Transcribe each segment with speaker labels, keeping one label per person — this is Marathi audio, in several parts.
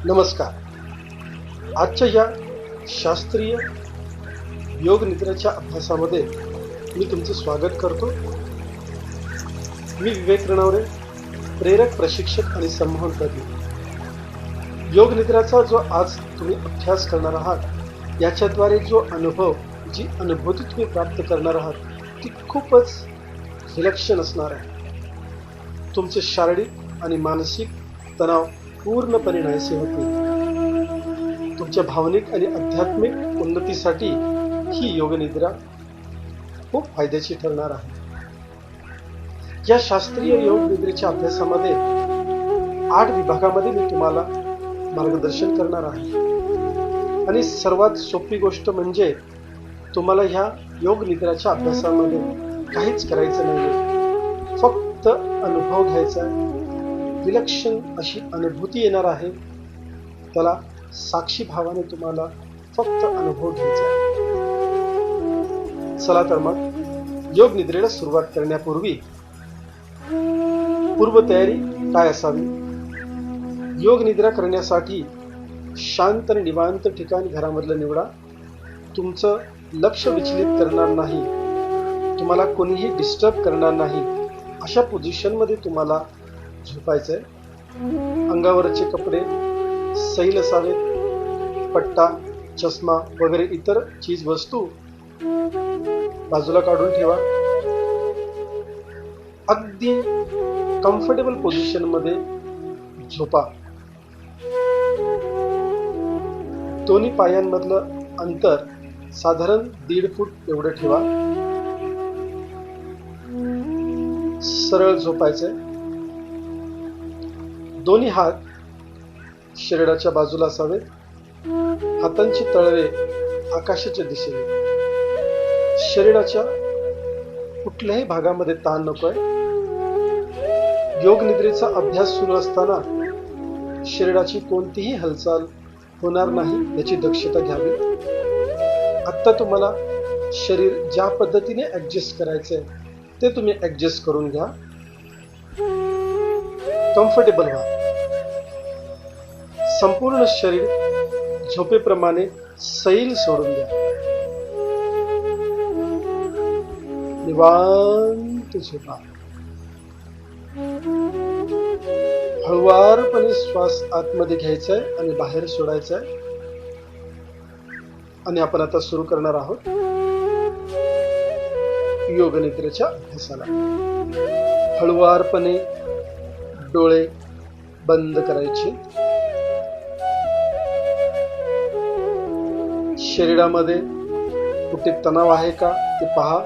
Speaker 1: नमस्कार. आजच्या या शास्त्रीय योग निद्रेच्या अभ्यासामध्ये मी तुमचं स्वागत करतो. मी विवेक रणवरे, प्रेरक प्रशिक्षक आणि संमोहन तज्ञ. योग निद्राचा जो आज तुम्ही अभ्यास करणार आहात, याच्याद्वारे जो अनुभव, जी अनुभूती तुम्ही प्राप्त करणार आहात ती खूपच विलक्षण असणार आहे. तुमचे शारीरिक आणि मानसिक तणाव पूर्णपणे नाहीसे होतील. तुमच्या भावनिक आणि आध्यात्मिक उन्नतीसाठी ही योग निद्रा खूप फायद्याची ठरणार आहे. या शास्त्रीय योग निद्रेच्या अभ्यासामध्ये 8 विभागामध्ये मी तुम्हाला मार्गदर्शन करणार आहे. आणि सर्वात सोपी गोष्ट म्हणजे तुम्हाला ह्या योग निद्राच्या अभ्यासामध्ये काहीच करायचं नाही, फक्त अनुभव घ्यायचा आहे. विलक्षण अशी अनुभूती येणार आहे, त्याला साक्षी भावाने तुम्हाला फक्त अनुभव घ्यायचा आहे. चला तर मग योग निद्रेला सुरुवात करण्यापूर्वी पूर्वतयारी काय असावी? योग निद्रा करण्यासाठी शांत आणि निवांत ठिकाण घरामधलं निवडा. तुमचं लक्ष विचलित करणार नाही, तुम्हाला कोणीही डिस्टर्ब करणार नाही, अशा पोझिशनमध्ये तुम्हाला झोपायचंय. अंगावरचे कपडे सैल असावेत. पट्टा, चष्मा वगैरे इतर चीज वस्तू बाजूला काढून ठेवा. अगदी कम्फर्टेबल पोझिशन मध्ये झोपा. दोन्ही पायांमधलं अंतर साधारण 1.5 फूट एवढं ठेवा. सरळ झोपायचंय. दोन्ही हात शरीराच्या बाजूला असावेत. हातांची तळवे आकाशाच्या दिशेने. शरीराच्या कुठल्याही भागामध्ये ताण नकोय. योग निद्रेचा अभ्यास सुरू असताना शरीराची कोणतीही हालचाल होणार नाही याची दक्षता घ्यावी. आता तुम्हाला शरीर ज्या पद्धतीने ऍडजस्ट करायचंय ते तुम्ही ऍडजस्ट करून घ्या. कम्फर्टेबल व्हा. संपूर्ण शरीर झोपेप्रमाणे सैल सोडून द्या. निवांत झोपा. हळुवारपणे श्वास आतमध्ये घ्यायचा आहे आणि बाहेर सोडायचा आहे. आणि आपण आता सुरू करणार आहोत योग निद्रेच्या अभ्यासाला. हळुवारपणे डोळे बंद करायचे. शरीरामध्ये कुठे तणाव आहे का ते पहा.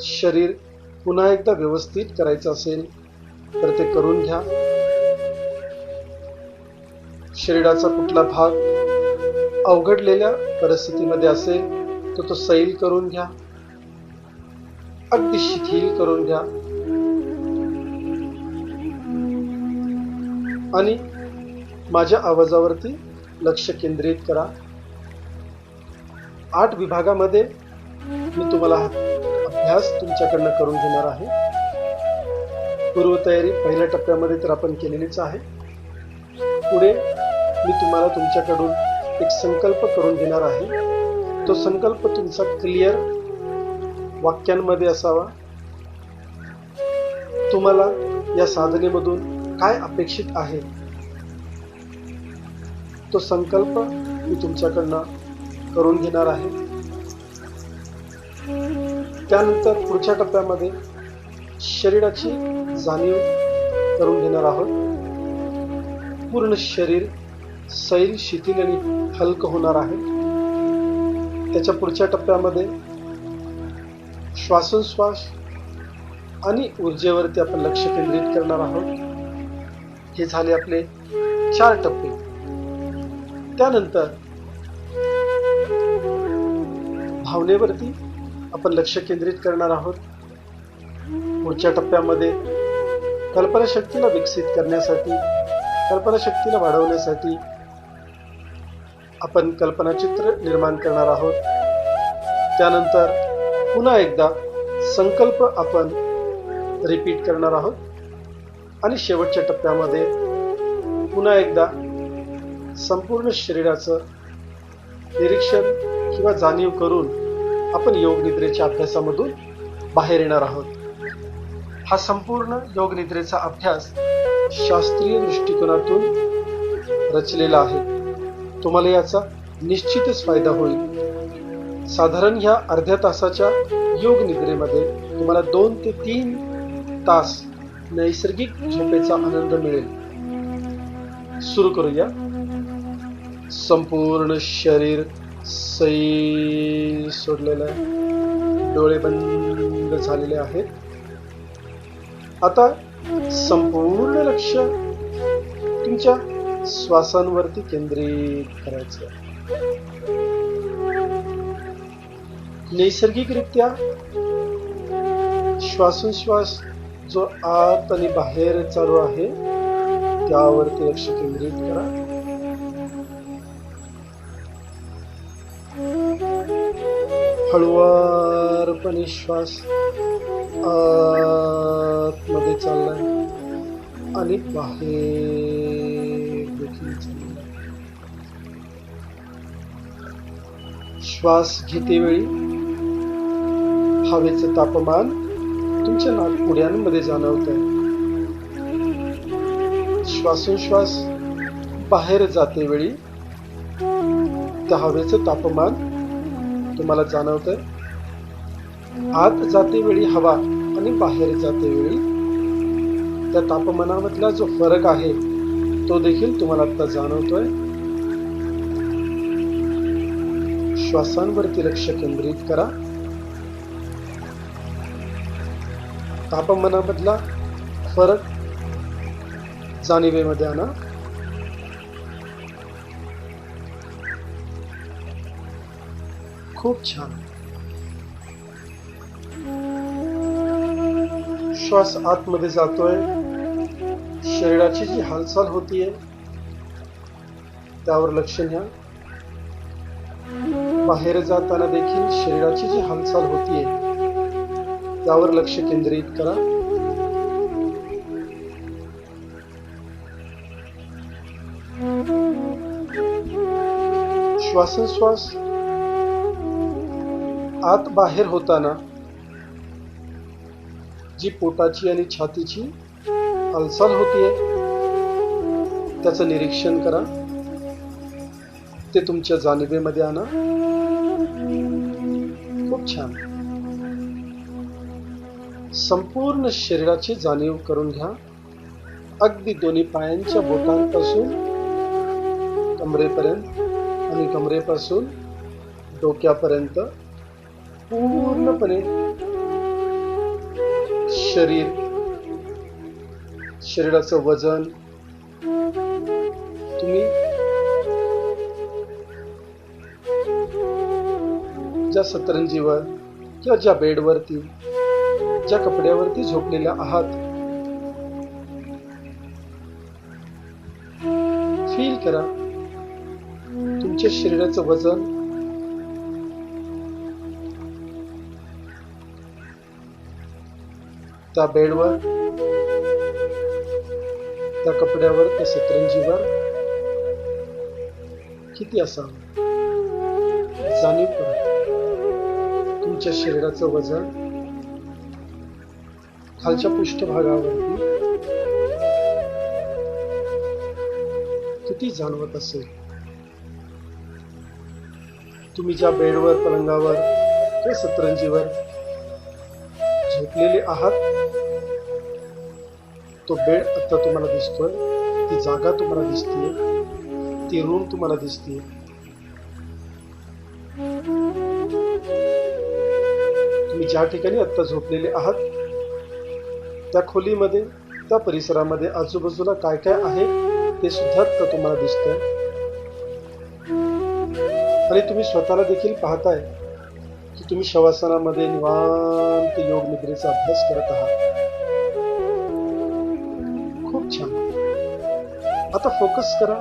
Speaker 1: शरीर पुन्हा एकदा व्यवस्थित करायचं असेल तर ते करून घ्या. शरीराचा कुठला भाग अवघडलेल्या परिस्थितीमध्ये असेल तर तो सैल करून घ्या. अगदी शिथिल करून घ्या. आणि माझ्या आवाजावरती लक्ष केंद्रित करा. 8 विभागामध्ये मी तुम्हाला अभ्यास तुमच्याकडनं करून घेणार आहे. पूर्वतयारी पहिल्या टप्प्यामध्ये तर आपण केलेलीच आहे. पुढे मी तुम्हाला तुमच्याकडून एक संकल्प करून घेणार आहे. तो संकल्प तुमचा क्लिअर वाक्यांमध्ये असावा. तुम्हाला या साधनेमधून काय अपेक्षित आहे तो संकल्प मी तुमच्याकडनं करून घेणार आहे. त्यानंतर पुढच्या टप्प्यामध्ये शरीराची जाणीव करून घेणार आहोत. पूर्ण शरीर सैल, शिथिल आणि हलकं होणार आहे. त्याच्या पुढच्या टप्प्यामध्ये श्वासोच्छ्वास आणि ऊर्जेवरती आपण लक्ष केंद्रित करणार आहोत. हे झाले आपले 4 टप्पे. त्यानंतर भावनेवरती आपण लक्ष केंद्रित करणार आहोत. पुढच्या टप्प्यामध्ये कल्पनाशक्तीला विकसित करण्यासाठी, कल्पनाशक्तीला वाढवण्यासाठी आपण कल्पनाचित्र निर्माण करणार आहोत. त्यानंतर पुन्हा एकदा संकल्प आपण रिपीट करणार आहोत. आणि शेवटच्या टप्प्यामध्ये पुन्हा एकदा संपूर्ण शरीराचं निरीक्षण किंवा जाणीव करून आपण योग निद्रेच्या अभ्यासामधून बाहेर येणार आहोत. हा संपूर्ण योग निद्रेचा अभ्यास शास्त्रीय दृष्टिकोनातून रचलेला आहे. तुम्हाला याचा निश्चितच फायदा होईल. साधारण ह्या अर्ध्या तासाच्या योग निद्रेमध्ये तुम्हाला 2 ते 3 तास नैसर्गिक झोपेचा आनंद मिळेल. सुरू करूया. संपूर्ण शरीर सैल सोडलेलं आहे. डोळे बंद झालेले आहेत. आता संपूर्ण लक्ष तुमच्या श्वासांवरती केंद्रित करायचं. नैसर्गिकरित्या श्वासोच्छ्वास जो आत आणि बाहेर चालू आहे त्यावरती लक्ष केंद्रित करा. हळुवारपणे श्वास आतमध्ये चाललाय आणि बाहेर देखील चाललाय. श्वास घेतेवेळी हवेचं तापमान तुमच्या नाकपुड्यांमध्ये जाणवत आहे. श्वासोच्छ्वास बाहेर जाते वेळी त्या हवेचं तापमान तुम्हाला जाणवत आहे. आत जाते वेळी हवा आणि बाहेर जाते वेळी त्या तापमानामधला जो फरक आहे तो देखील तुम्हाला आता जाणवतोय. श्वासांवरती लक्ष केंद्रित करा. तापमानामधला फरक जाणीवेमध्ये आणा. खूप छान. श्वास आतमध्ये जातोय. शरीराची जी हालचाल होतीये त्यावर लक्ष द्या. बाहेर जाताना देखील शरीराची जी हालचाल होतीये त्यावर लक्ष केंद्रित करा. श्वासोच्छ्वास आत बाहेर होताना जी पोटाची आणि छातीची हालचाल होतीये त्याचं निरीक्षण करा. ते तुमच्या जाणीवेमध्ये आणा. खूप छान. संपूर्ण शरीराची जाणीव करून घ्या. अगदी दोन्ही पायांच्या बोटांपासून कमरेपर्यंत आणि कमरेपासून डोक्यापर्यंत पूर्णपणे शरीराचं वजन तुम्ही ज्या सतरंजीवर किंवा ज्या बेडवरती ज्या कपड्यावरती झोपलेल्या आहात फील करा. तुमच्या शरीराचं वजन त्या बेडवर, त्या कपड्यावर, त्या सतरंजीवर किती असावं जाणीव करा. तुमच्या शरीराचं वजन खालच्या पृष्ठभागावरती किती जाणवत असेल. तुम्ही ज्या बेडवर, पलंगावर किंवा सतरंजीवर झोपलेले आहात तो बेड आता तुम्हाला दिसतोय. ती जागा तुम्हाला दिसतीये. ती रूम तुम्हाला दिसतीये. तुम्ही ज्या ठिकाणी आता झोपलेले आहात त्या खोलीमध्ये, त्या परिसरामध्ये आजूबाजूला काय काय आहे ते सुद्धा आता तुम्हाला दिसतंय. आणि तुम्ही स्वतःला देखील पाहताय की तुम्ही शवासनामध्ये निवांत योग निद्रेचा अभ्यास करत आहात. खूप छान. आता फोकस करा.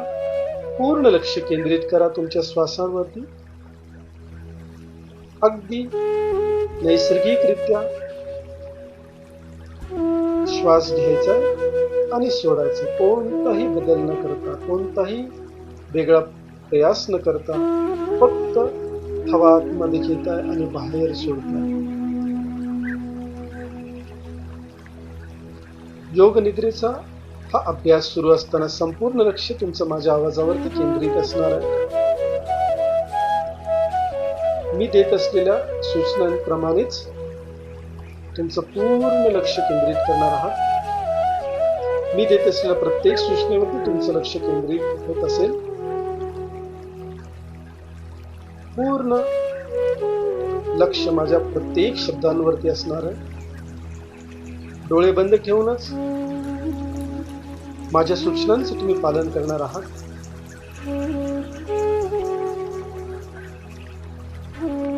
Speaker 1: पूर्ण लक्ष केंद्रित करा तुमच्या श्वासांवरती. अगदी नैसर्गिकरित्या श्वास घ्यायचा आणि सोडायचं. कोणताही बदल न करता, कोणताही वेगळा प्रयास न करता, फक्त हवा आतमध्ये घेताय आणि बाहेर सोडताय. योग निद्रेचा हा अभ्यास सुरू असताना संपूर्ण लक्ष तुमचं माझ्या आवाजावरती केंद्रित असणार आहे. मी देत असलेल्या सूचनांप्रमाणेच तुमचं पूर्ण लक्ष केंद्रित करणार आहात. मी देत असलेल्या प्रत्येक सूचनेवरती तुमचं लक्ष केंद्रित होत असेल. पूर्ण लक्ष माझ्या प्रत्येक शब्दांवरती असणार आहे. डोळे बंद ठेवूनच माझ्या सूचनांचं तुम्ही पालन करणार आहात.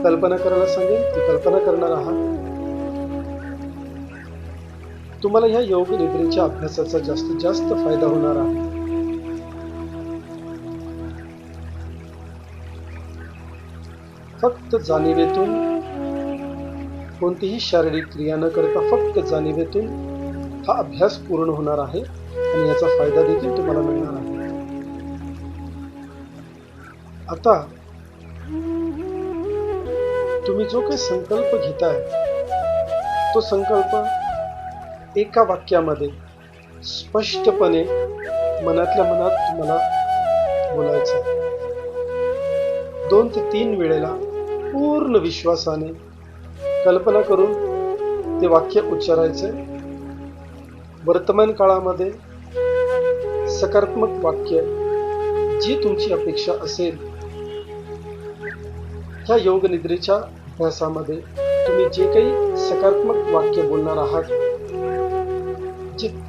Speaker 1: कल्पना करायला सांगेल ती कल्पना करणार आहात. तुम्हाला ह्या योग निद्रेच्या अभ्यासाचा जास्तीत जास्त फायदा होणार आहे. फक्त जाणीवेतून, कोणतीही शारीरिक क्रिया न करता फक्त जाणीवेतून हा अभ्यास पूर्ण होणार आहे आणि याचा फायदा देखील तुम्हाला मिळणार आहे. आता तुम्ही जो काही संकल्प घेताय तो संकल्प एका वाक्यामध्ये स्पष्टपणे मनातल्या मनात तुम्हाला बोलायचं. 2 ते 3 वेळेला पूर्ण विश्वासाने कल्पना करून ते वाक्य उच्चारायचे. वर्तमान काळामध्ये सकारात्मक वाक्य जी तुमची अपेक्षा असेल, ह्या योग निद्रेच्या अभ्यासामध्ये तुम्ही जे काही सकारात्मक वाक्य बोलणार आहात,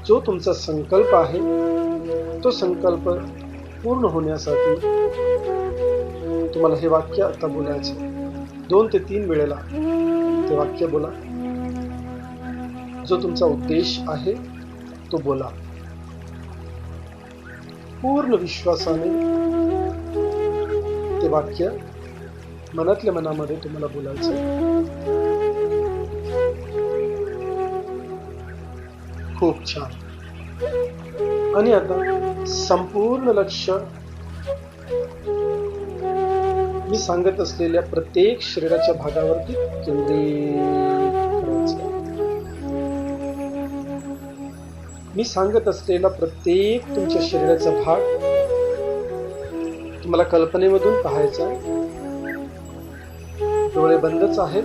Speaker 1: जो तुमचा संकल्प आहे, तो संकल्प पूर्ण होण्यासाठी तुम्हाला हे वाक्य आता बोलायचे. 2 ते 3 वेळेला ते वाक्य बोला. जो तुमचा उद्देश आहे तो बोला. पूर्ण विश्वासाने ते वाक्य मनातल्या मनामध्ये तुम्हाला बोलायचं. खूप छान. आणि आता संपूर्ण लक्ष मी सांगत असलेल्या प्रत्येक शरीराच्या भागावरती केंद्रित करायचं. मी सांगत असलेला प्रत्येक तुमच्या शरीराचा भाग तुम्हाला कल्पनेमधून पाहायचा. डोळे बंदच आहेत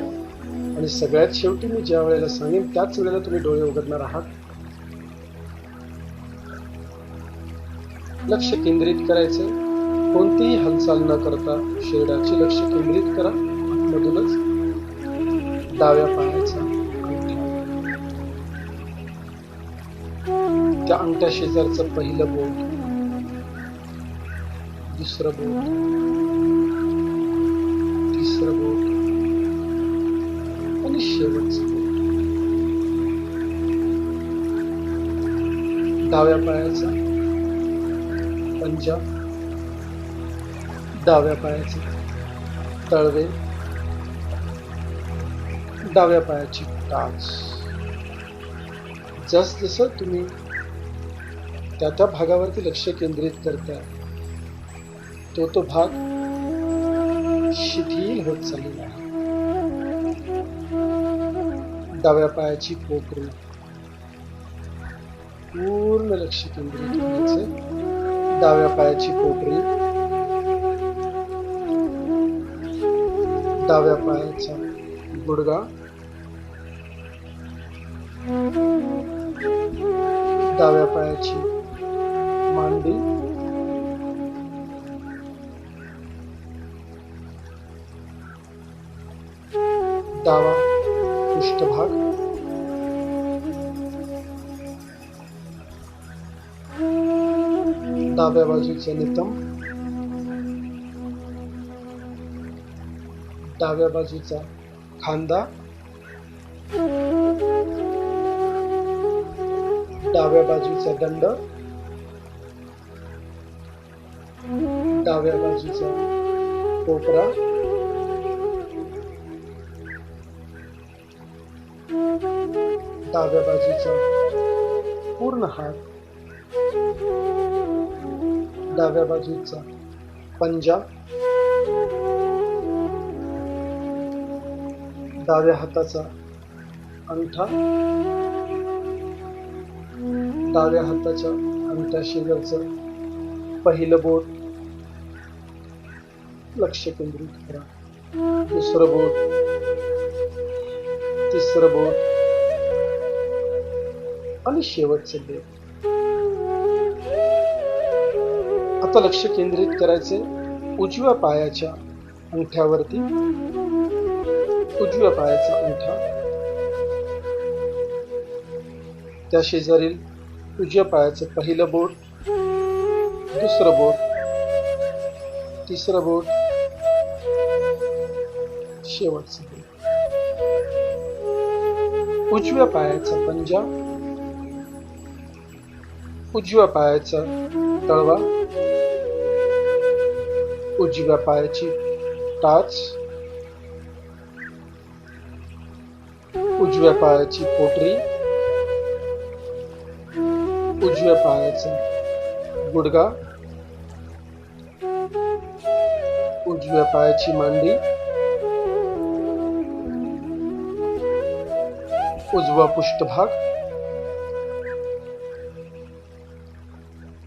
Speaker 1: आणि सगळ्यात शेवटी मी ज्या वेळेला सांगेन त्याच वेळेला तुम्ही डोळे उघडणार आहात. लक्ष केंद्रित करायचे. कोणतीही हालचाल न करता शरीराचे लक्ष केंद्रित करा. मधूनच डाव्या पायाचा अंगठा, त्या अंगठ्या शेजारचं पहिलं बोट, दुसरं बोट, तिसरं बोट आणि शेवटचं बोट. डाव्या पायाचा पंजा, डाव्या पायाचे तळवे, डाव्या पायाची टाच. जसजसं तुम्ही त्या भागावरती लक्ष केंद्रित करताय, तो भाग शिथिल होत चाललेला आहे. डाव्या पायाची पोटरी, पूर्ण लक्ष केंद्रित करायचं. डाव्या पायाची पोटरी, डाव्या पायाचा गुडघा, डाव्या पायाची मांडी, डावा पृष्ठभाग, डाव्या बाजूचे नितंब, डाव्या बाजूचा खांदा, डाव्या बाजूचा दंड, डाव्या बाजूचा कोपरा, डाव्या बाजूचा पूर्ण हात, डाव्या बाजूचा पंजा, डाव्या हाताचा अंगठा, डाव्या हाताच्या अंगठ्या शेजारचं पहिलं बोट, लक्ष केंद्रित करा. दुसरं बोट, तिसरं बोट आणि शेवटचं बोट. आता लक्ष केंद्रित करायचे उजव्या पायाच्या अंगठ्यावरती. उजव्या पायाचा अंगठा, त्या शेजारील उजव्या पायाचं पहिलं बोट, दुसरं बोट, तिसरं बोट, शेवटचं बोट. उजव्या पायाचा पंजा, उजव्या पायाचा तळवा, उजव्या पायाची टाच, उजव्या पायाची पोटरी, उजव्या पायाचा गुडघा, उजव्या पायाची मांडी, उजवा पृष्ठभाग,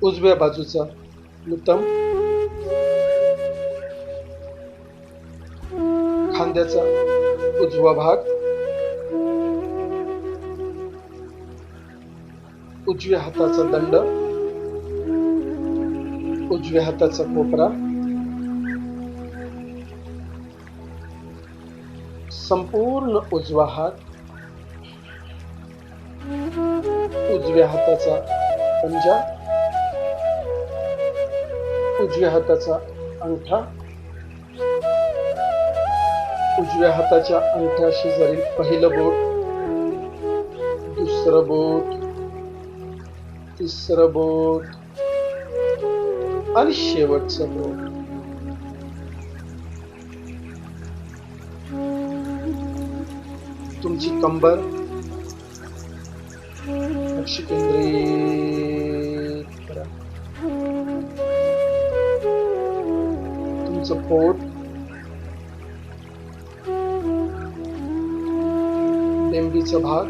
Speaker 1: उजव्या बाजूचा नितंब, खांद्याचा उजवा भाग, उजव्या हाताचा दंड, उजव्या हाताचा कोपरा, संपूर्ण उजवा हात, उजव्या हाताचा पंजा, उजव्या हाताचा अंगठा, उजव्या हाताच्या अंगठ्या शेजारील पहिलं बोट, दुसरं बोट, तिसरं बोट आणि शेवटचं बोट. तुमची कंबर लक्ष केंद्रित करा. तुमचं पोट, बेंबीचा भाग,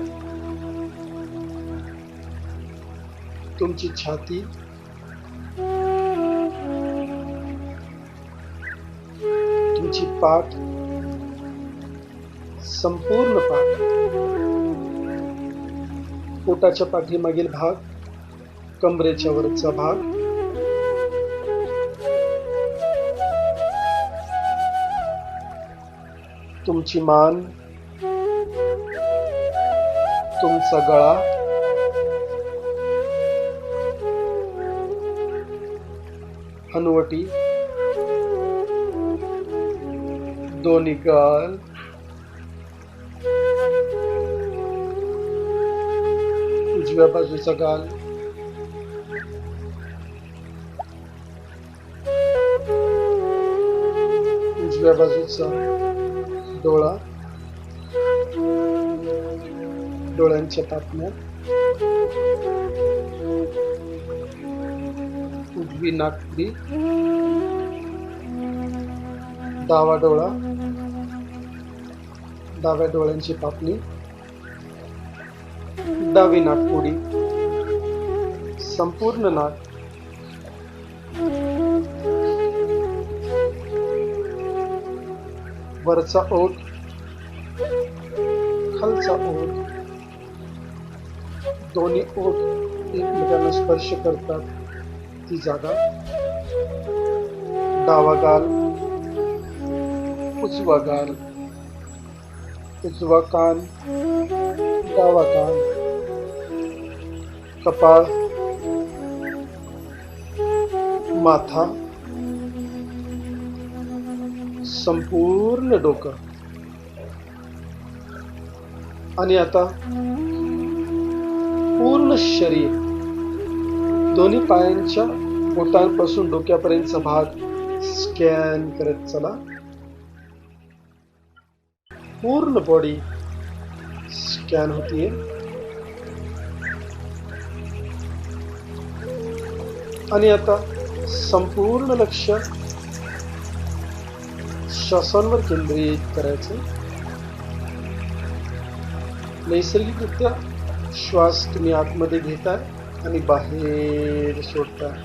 Speaker 1: तुमची छाती, तुमची पाठ, संपूर्ण पाठ, पोटाच्या पाठीमागील भाग, कमरेच्या वरचा भाग, तुमची मान, तुमचा गळा, हनुवटी, दोन्ही गाल, उजव्या बाजूचा गाल, उजव्या बाजूचा डोळा, डोळ्यांच्या पापण्या, उजवी नाकपुडी, डावा डोळा, डाव्या डोळ्यांची पापणी, डावी नाकपुडी, संपूर्ण नाक, वरचा ओठ, खालचा ओठ, दोन्ही ओठ एकमेकांना स्पर्श करतात ती जागा, डावा गाल, उजवा गाल, उजवा कान, डावा कान, कपाळ, माथा, संपूर्ण डोकं. आणि आता पूर्ण शरीर, दोन्ही पायांच्या बोटांपासून डोक्यापर्यंतचा भाग स्कॅन करत चला. पूर्ण बॉडी स्कॅन होतीये. आणि आता संपूर्ण लक्ष श्वासांवर केंद्रित करायचं. नैसर्गिकरित्या श्वास तुम्ही आतमध्ये घेताय आणि बाहेर सोडताय.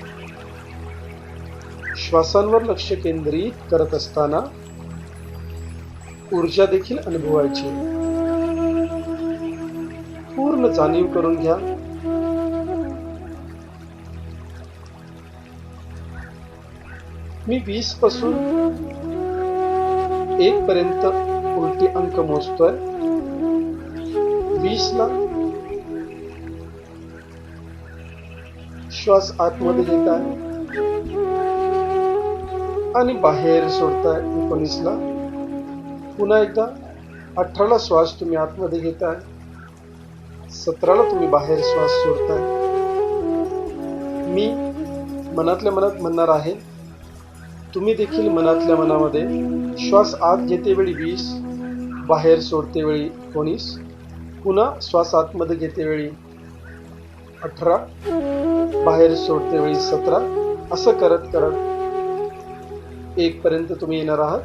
Speaker 1: श्वासांवर लक्ष केंद्रित करत असताना ऊर्जा देखील अनुभवायची. पूर्ण जाणीव करून घ्या. मी 20 पासून 1 पर्यंत उलटी अंक मोजतोय. 20 ला श्वास आतमध्ये घेताय आणि बाहेर सोडताय. 19 ला पुन्हा एकदा 18 ला श्वास तुम्ही आतमध्ये घेताय. 17 ला तुम्ही बाहेर श्वास सोडताय. मी मनातल्या मनात म्हणणार आहे, तुम्ही देखील मनातल्या मनामध्ये श्वास आत घेते वेळी 20, बाहेर सोडते वेळी 19, पुन्हा श्वास आतमध्ये घेते वेळी 18, बाहेर सोडते वेळी 17, असं करत करत 1 पर्यंत तुम्ही येणार आहात.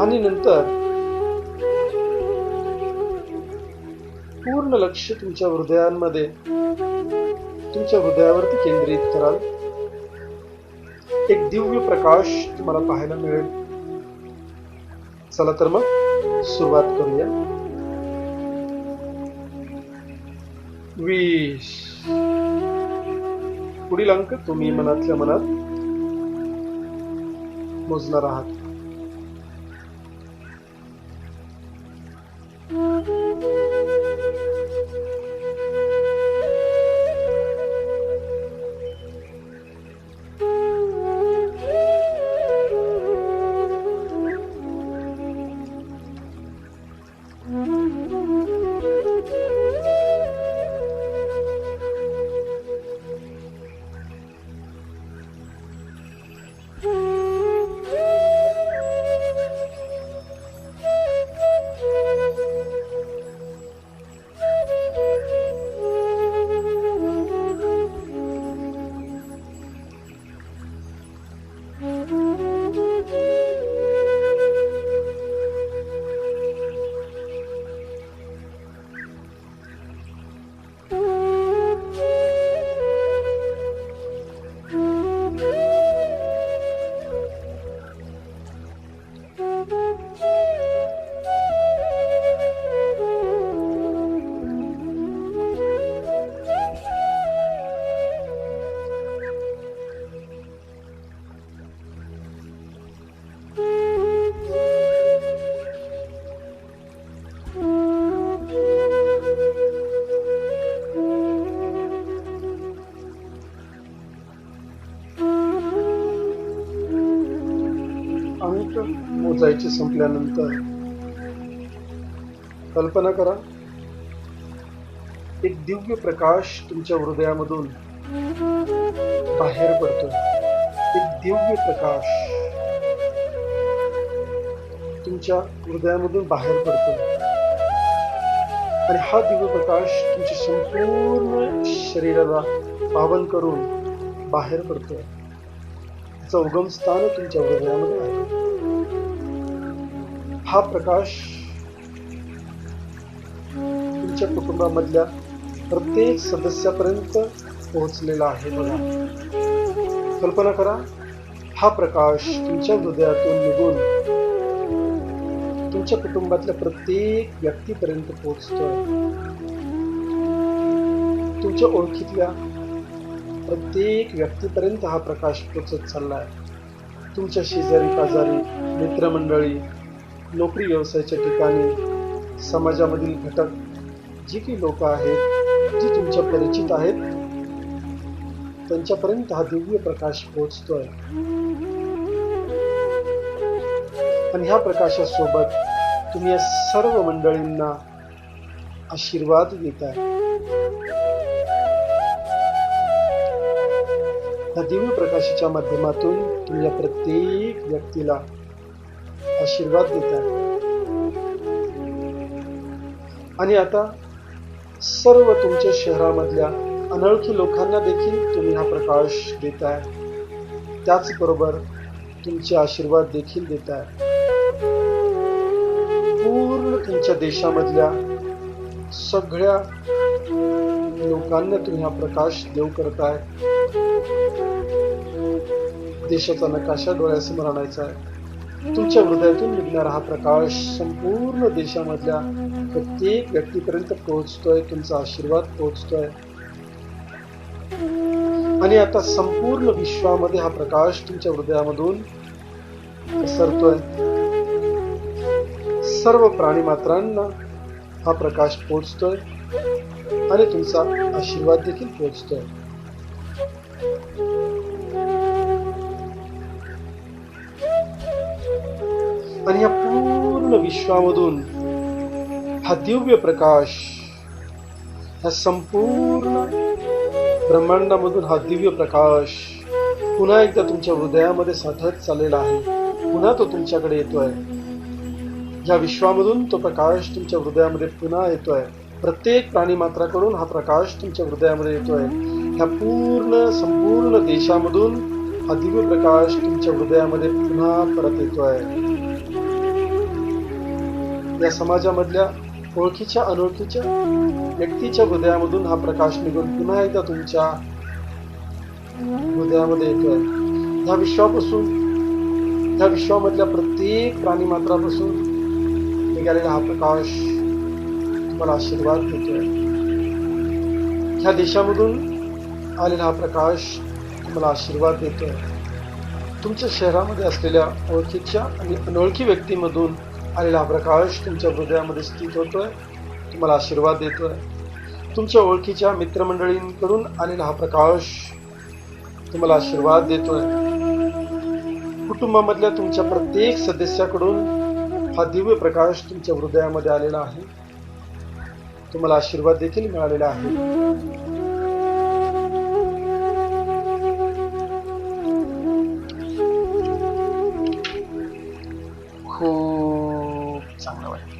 Speaker 1: आणि नंतर पूर्ण लक्ष तुमच्या हृदयावरती केंद्रित कराल. एक दिव्य प्रकाश तुम्हाला पाहायला मिळेल. चला तर मग सुरुवात करूया. 20. पुढील अंक तुम्ही मनातल्या मनात मोजणार आहात. मोजायचे संपल्यानंतर कल्पना करा, एक दिव्य प्रकाश तुमच्या हृदयामधून बाहेर पडतोय. एक दिव्य प्रकाश तुमच्या हृदयामधून बाहेर पडतोय आणि हा दिव्य प्रकाश तुमच्या संपूर्ण शरीराला पावन करून बाहेर पडतोय. त्याचं उगम स्थान तुमच्या हृदयामध्ये आहे. हा प्रकाश तुमच्या कुटुंबामधल्या प्रत्येक सदस्यापर्यंत पोहोचलेला आहे. बघा, कल्पना करा, हा प्रकाश तुमच्या हृदयातून निघून तुमच्या कुटुंबातल्या प्रत्येक व्यक्तीपर्यंत पोहोचतोय. तुमच्या ओळखीतल्या प्रत्येक व्यक्तीपर्यंत हा प्रकाश पोहोचत चाललाय. तुमच्या शेजारी पाजारी, मित्रमंडळी, नोकरी व्यवसायाच्या ठिकाणी, समाजामधील घटक, जी काही लोक आहेत, जी तुमच्या परिचित आहेत, त्यांच्यापर्यंत हा दिव्य प्रकाश पोहोचतोय. आणि ह्या प्रकाशासोबत तुम्ही या सर्व मंडळींना आशीर्वाद देताय. या दिव्य प्रकाशाच्या माध्यमातून तुम्ही या प्रत्येक व्यक्तीला आशीर्वाद देताय. आणि आता सर्व तुमच्या शहरामधल्या अनोळखी लोकांना देखील तुम्ही हा प्रकाश देताय, त्याचबरोबर तुमचे आशीर्वाद देखील देताय. पूर्ण तुमच्या देशामधल्या सगळ्या लोकांना तुम्ही हा प्रकाश देऊ करताय. देशाचा नकाशा डोळ्यासमोर आणायचा आहे. तुमच्या हृदयातून निघणारा हा प्रकाश संपूर्ण देशामधल्या प्रत्येक व्यक्तीपर्यंत पोहोचतोय. तुमचा आशीर्वाद पोहोचतोय आणि आता संपूर्ण विश्वामध्ये हा प्रकाश तुमच्या हृदयामधून पसरतोय. सर्व प्राणीमात्रांना हा प्रकाश पोहोचतोय आणि तुमचा आशीर्वाद देखील पोहोचतोय. आणि या पूर्ण विश्वामधून हा दिव्य प्रकाश, ह्या संपूर्ण ब्रह्मांडामधून हा दिव्य प्रकाश पुन्हा एकदा तुमच्या हृदयामध्ये साठत चाललेला आहे. पुन्हा तो तुमच्याकडे येतोय. या विश्वामधून तो प्रकाश तुमच्या हृदयामध्ये पुन्हा येतोय. प्रत्येक प्राणीमात्राकडून हा प्रकाश तुमच्या हृदयामध्ये येतोय. ह्या संपूर्ण देशामधून हा दिव्य प्रकाश तुमच्या हृदयामध्ये पुन्हा परत येतोय. या समाजामधल्या ओळखीच्या अनोळखीच्या व्यक्तीच्या हृदयामधून हा प्रकाश निघून पुन्हा एकदा तुमच्या हृदयामध्ये येतोय. ह्या विश्वामधल्या प्रत्येक प्राणीमात्रापासून निघालेला हा प्रकाश तुम्हाला आशीर्वाद देतोय. ह्या देशामधून आलेला हा प्रकाश तुम्हाला आशीर्वाद देतोय. तुमच्या शहरामध्ये असलेल्या ओळखीच्या आणि अनोळखी व्यक्तीमधून आलेला हा प्रकाश तुमच्या हृदयामध्ये स्थित होतोय. तुम्हाला आशीर्वाद देतोय. तुमच्या ओळखीच्या मित्रमंडळींकडून आलेला हा प्रकाश तुम्हाला आशीर्वाद देतोय. कुटुंबामधल्या तुमच्या प्रत्येक सदस्याकडून हा दिव्य प्रकाश तुमच्या हृदयामध्ये आलेला आहे. तुम्हाला आशीर्वाद देखील मिळालेला आहे. खूप चांगलं वाटतं.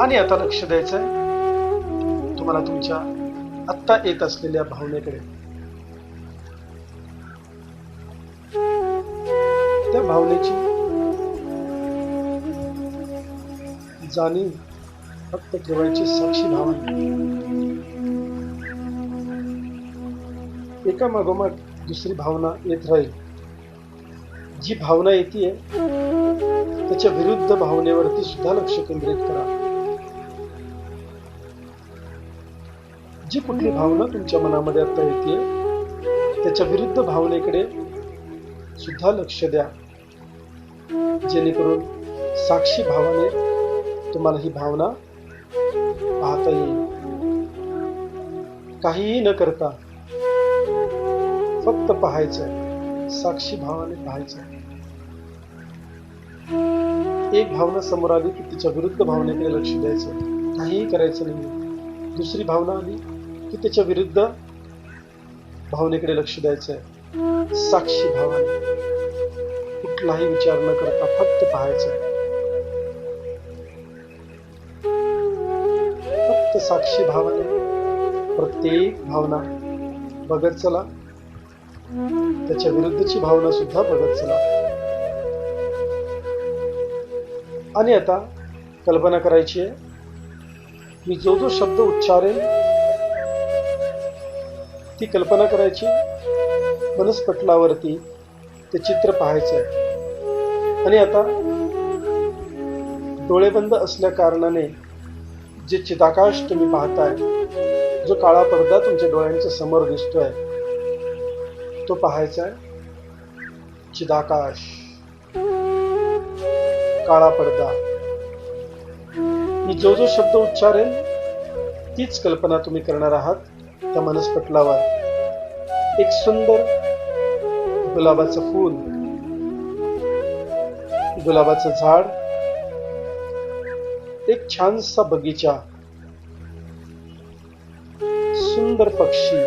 Speaker 1: आणि आता लक्ष द्यायचंय तुम्हाला तुमच्या आत्ता येत असलेल्या भावनेकडे. त्या भावनेची जाणीव फक्त ठेवायची साक्षी भावना. एका मागोमाग दुसरी भावना येत राहील. जी भावना येते त्याच्या विरुद्ध भावनेवरती सुद्धा लक्ष केंद्रित करा. जी कुठली भावना तुमच्या मनामध्ये आता येते त्याच्या विरुद्ध भावनेकडे सुद्धा लक्ष द्या, जेणेकरून साक्षी भावाने तुम्हाला ही भावना पाहता येईल. काहीही न करता फक्त पाहायचंय, साक्षी भावाने पाहायचंय. एक भावना समोर आली की तिच्या विरुद्ध भावनेकडे लक्ष द्यायचं, काहीही करायचं नाही. दुसरी भावना आली की त्याच्या विरुद्ध भावनेकडे लक्ष द्यायचंय. साक्षी भावाने कुठलाही विचार न करता फक्त पाहायचंय. फक्त साक्षी भावाने प्रत्येक भावना बघत चला, त्याच्या विरुद्धची भावना सुद्धा बघत चला. आणि आता कल्पना करायची आहे, मी जो जो शब्द उच्चारेन ती कल्पना करायची, मनस्पटलावरती ते चित्र पाहायचंय. आणि आता डोळे बंद असल्या कारणाने जे चिदाकाश तुम्ही पाहताय, जो काळा पडदा तुमच्या डोळ्यांच्या समोर दिसतोय, तो पाहायचा आहे. चिदाकाश, काळा पडदा. मी जो जो शब्द उच्चारेन तीच कल्पना तुम्ही करणार आहात. त्या मनस्पटलावर एक सुंदर गुलाबाचं फूल, गुलाबाचं झाड, एक छानसा बगीचा, सुंदर पक्षी,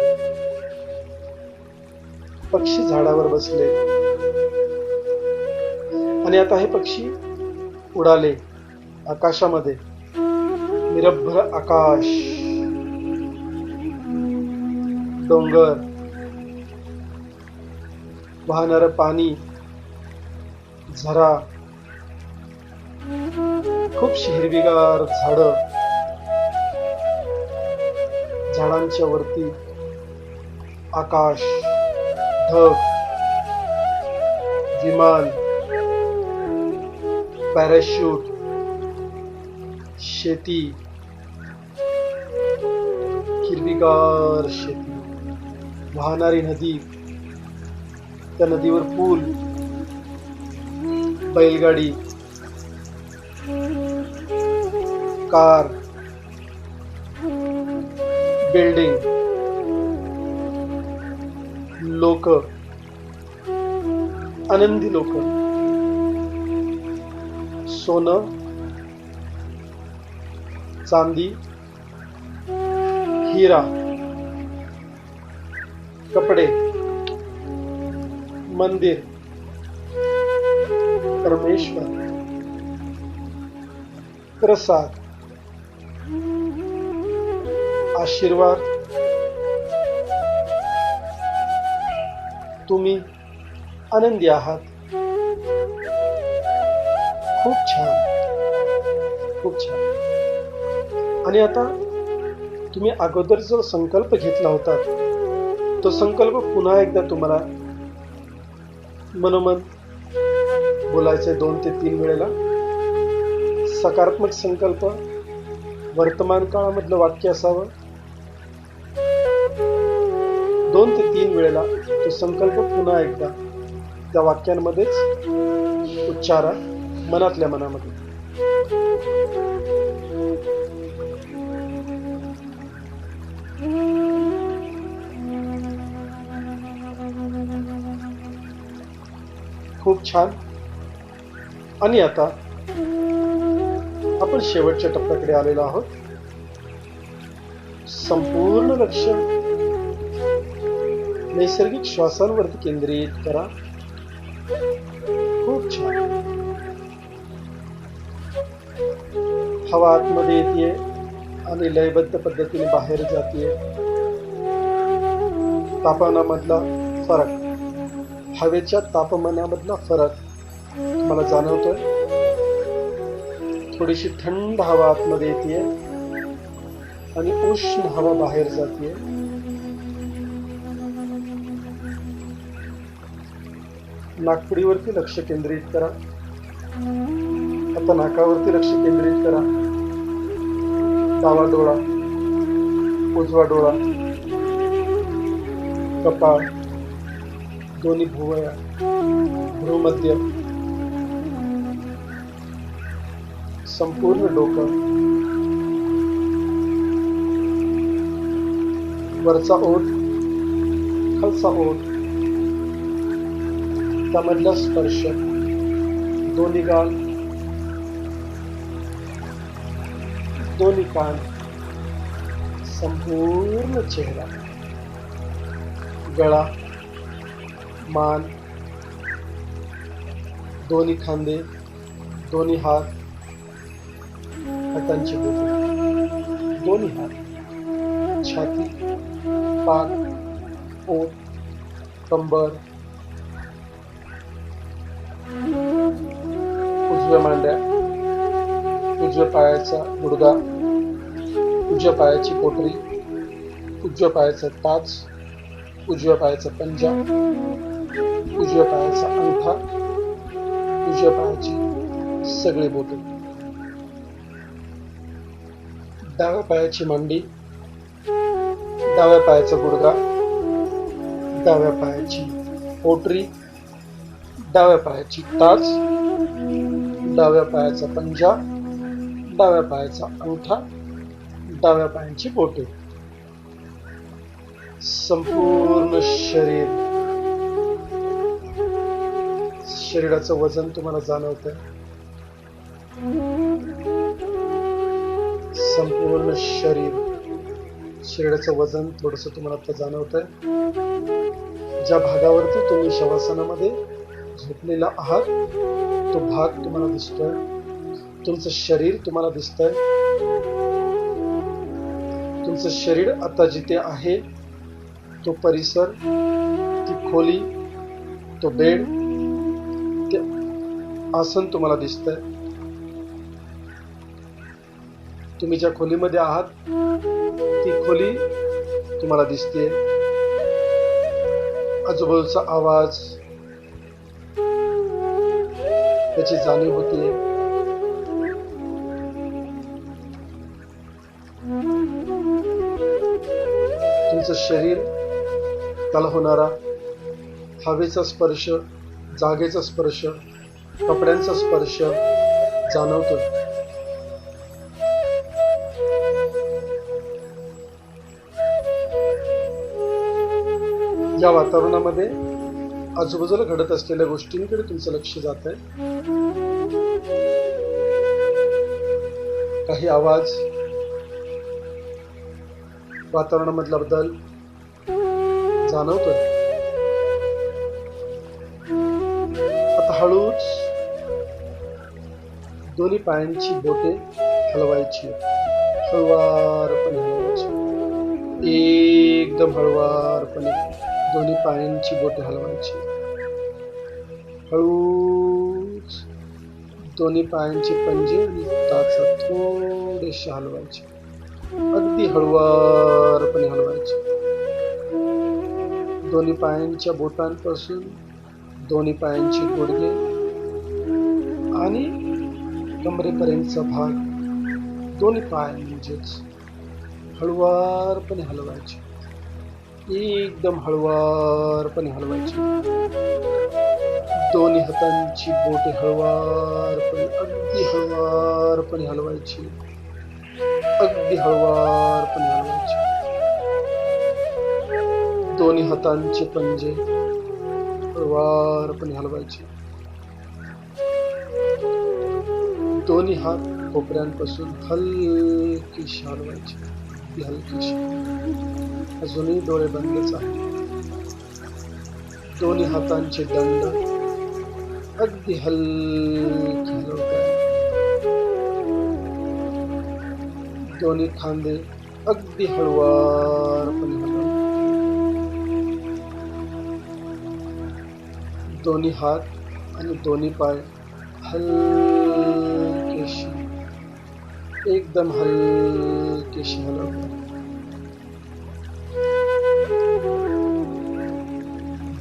Speaker 1: पक्षी झाडावर बसले. आणि आता हे पक्षी उडाले आकाशामध्ये. निरभ्र आकाश, डोंगर, वाहणारं पाणी, झरा, खूपशी हिरवीगार झाडं, झाडांच्या वरती आकाश, ढग, विमान, पॅराशूट, शेती, हिरवीगार शेती, वाहणारी नदी, त्या नदीवर पूल, बैलगाडी, कार, बिल्डिंग, लोक, आनंदी लोक, सोनं, चांदी, हिरा, कपडे, मंदिर, परमेश्वर, प्रसाद, आशीर्वाद, तुम्ही आनंदी आहात. खूप छान, खूप छान. आणि आता तुम्ही अगोदर जो संकल्प घेतला होता तो संकल्प पुन्हा एकदा तुम्हाला मनोमन बोलायचे 2 ते 3 वेळेला. सकारात्मक संकल्प, वर्तमान काळामधलं वाक्य असावं. 2 ते 3 वेळेला तो संकल्प पुन्हा एकदा त्या वाक्यांमध्येच उच्चारा, मनातल्या मनामध्ये. खूप छान. आणि आता आपण शेवटच्या टप्प्याकडे आलेलो आहोत. संपूर्ण लक्ष नैसर्गिक श्वासांवरती केंद्रित करा. खूप छान. हवा आतमध्ये येते आणि लयबद्ध पद्धतीने बाहेर जाते. तापमानामधला फरक, हवेच्या तापमानामधला फरक मला जाणवतोय. थोडीशी थंड हवा आतमध्ये येते आणि उष्ण हवा बाहेर जाते. नाकपुडीवरती लक्ष केंद्रित करा. आता नाकावरती लक्ष केंद्रित करा. डावा डोळा, उजवा डोळा, कपाळ, दोन्ही भुवया, भ्रूमध्य, संपूर्ण डोकं, वरचा ओठ, खालचा ओठ, त्यामधला स्पर्श, दोन्ही गाल, दोन्ही कान, संपूर्ण चेहरा, गळा, मान, दोन्ही खांदे, दोन्ही हात, हातांची बोटे, दोन्ही हात, छाती, पाठ, पोट, कंबर, उजव्या मांड्या, उजव्या पायाचा गुडघा, उजव्या पायाची पोटरी, उजव्या पायाचा टाच, उजव्या पायाचा पंजा, उजव्या पायाचा अंगठा, उजव्या पायाची सगळी बोटे, डाव्या पायाची मांडी, डाव्या पायाचा गुडघा, डाव्या पायाची पोटरी, डाव्या पायाची टाच, डाव्या पायाचा पंजा, डाव्या पायाचा अंगठा, डाव्या पायाची बोटे, संपूर्ण शरीराचं वजन तुम्हाला जाणवतंय. संपूर्ण शरीराचं वजन थोडस तुम्हाला आता जाणवतंय. ज्या भागावरती तुम्ही शवासनामध्ये झोपलेला आहात तो भाग तुम्हाला दिसतोय. तुमचं शरीर तुम्हाला दिसतंय. तुमचं शरीर आता जिथे आहे तो परिसर, ती खोली, तो बेड, ते आसन तुम्हाला दिसतंय. तुम्ही ज्या खोलीमध्ये आहात ती खोली तुम्हाला दिसते. आजूबाजूचा आवाज त्याची जाणीव होते. तुमचं शरीर, त्याला होणारा हवेचा स्पर्श, जागेचा स्पर्श, कपड्यांचा स्पर्श जाणवतोय. या वातावरणामध्ये आजूबाजूला घडत असलेल्या गोष्टींकडे तुमचं लक्ष जात आहे. काही आवाज, वातावरणामधला बदल जाणवतोय. आता हळूच दोन्ही पायांची बोटे हलवायची, हळुवारपणे हलवायची, एकदम हळुवारपणे दोन्ही पायांची बोटे हलवायची. हळूच दोन्ही पायांचे पंजे आणि टाचा थोडेसे हलवायचे, अगदी हळुवारपणे हलवायचे. दोन्ही पायांच्या बोटांपासून दोन्ही पायांचे गुडघे आणि कमरेपर्यंतचा भाग, दोन्ही पाय म्हणजेच हळुवारपणे हलवायचे, एकदम हळुवारपणे हलवायचे. दोन्ही हातांची बोटे हळुवारपणे, अगदी हळुवारपणे हलवायची, अगदी हळुवारपणे हलवायची. दोन्ही हातांचे पंजे हळुवारपणे हलवायचे. दोन्ही हात कोपऱ्यांपासून हलकीशी हलवायचे, अगदी हलकीशी. अजूनही डोळे बंदच आहेत. दोन्ही हातांचे दंड अगदी हलके हलवत आहेत. दोन्ही खांदे अगदी हळुवारपणे हलवत. दोन्ही हात आणि दोन्ही पाय हलकेशी, एकदम हलकेशी हलवत.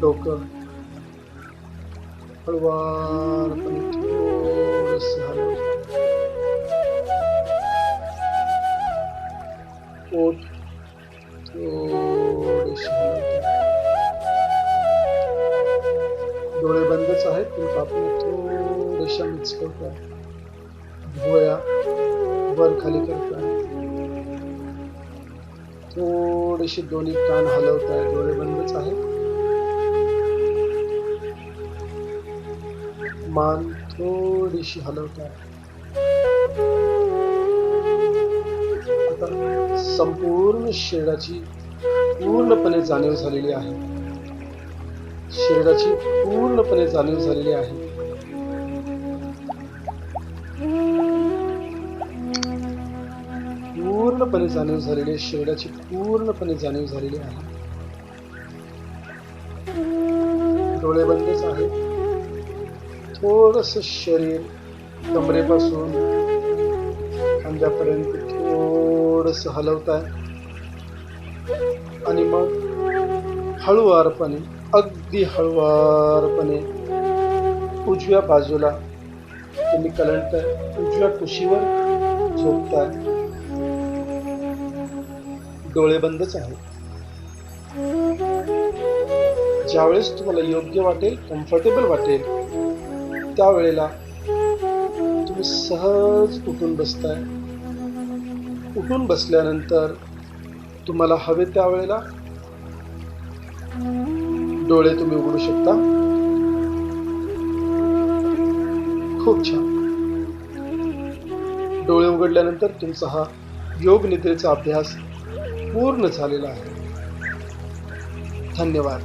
Speaker 1: डोकं हळुवारपणे थोडंसं हलवत. पोट थोडेसे हलवत. डोळे बंदच आहेत पण आपण थोड्याशा मिक्स करतोय. भुवया वर खाली करतोय. थोडेसे दोन्ही कान हलवताय, डोळे बंदच आहेत. मान थोडीशी हलवताय. आता संपूर्ण शरीराची पूर्णपणे जाणीव झालेली आहे. शरीराची पूर्णपणे जाणीव झालेली आहे. पूर्णपणे जाणीव झालेली आहे. शरीराची पूर्णपणे जाणीव झालेली आहे. डोळे बंदच आहेत. थोडंसं शरीर कमरेपासून खांद्यापर्यंत थोडंसं हलवताय आणि मग हळुवारपणे, अगदी हळुवारपणे उजव्या बाजूला तुम्ही कलंडताय, उजव्या कुशीवर झोपताय. डोळे बंदच आहेत. ज्यावेळेस तुम्हाला योग्य वाटेल, कम्फर्टेबल वाटेल, त्यावेळेला तुम्ही सहज उठून बसताय. उठून बसल्यानंतर तुम्हाला हवे त्यावेळेला डोळे तुम्ही उघडू शकता. खूप छान. डोळे उघडल्यानंतर तुमचा हा योग निद्रेचा अभ्यास पूर्ण झालेला आहे. धन्यवाद.